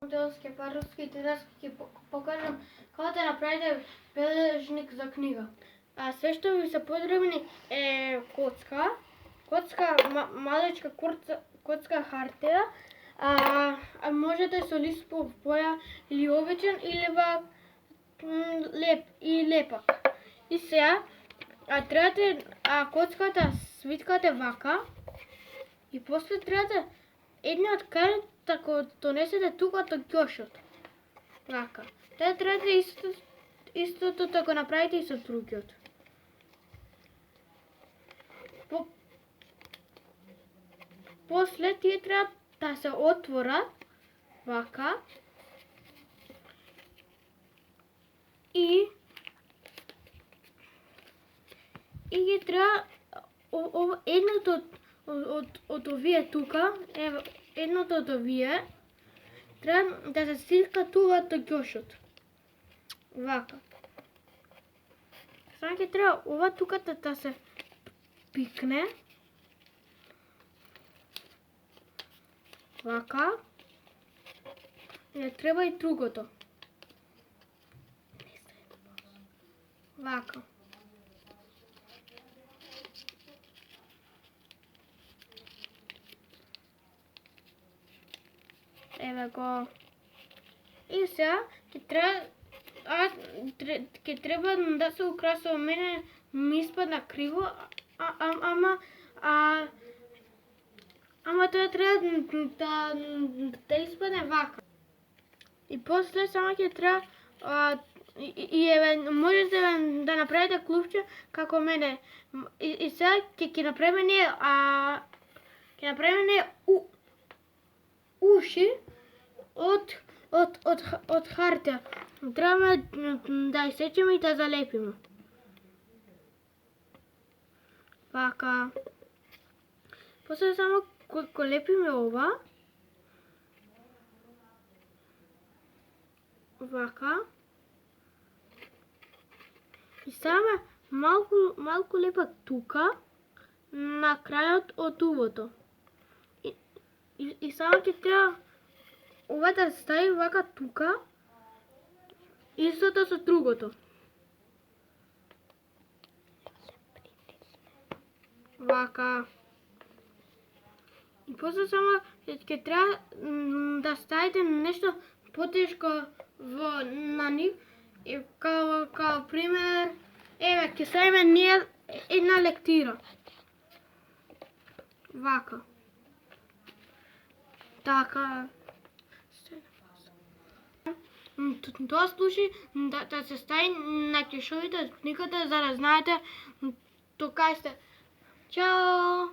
Modelske паровски и днес ќе покажам како да направите бележник за книга. Све што ви се потребни е коцка, малечка коцка хартија, можете со лиспов боја или обичен или лепак. И сега требате коцката свиткате вака и после требате едниот крај тако донесете тука до ѓошот. Вака. Таа требате истото да го направите и со другиот. После тие треба да се отворат вака и ги треба едното од овие тука, едното од овие треба да се силкатува до ѓошот. Вака. Само ќе треба ова тука да се пикне. Вака. И треба и другото. Вака. Еве го. И сега ќе треба да се украсува. Мене ми испадна криво, ама тоа треба да испадне вака. И после само ќе треба еве можете да направите клупче како мене. И сега ќе направиме ние уши од хартија. Треба да исечеме и да залепиме. Вака. После само кога лепиме ова. Вака. И ставаме малку лепак тука на крајот од увото. И само ќе треба ова да стави вака тука. Истото со другото. Вака. И после само ќе треба да ставите нешто потешко на нив. Као пример, еве, ќе ставиме ние една лектира. Вака. Така. Тоа служи да се стави на кешовите од книгата за да знаете до кај сте. Чао!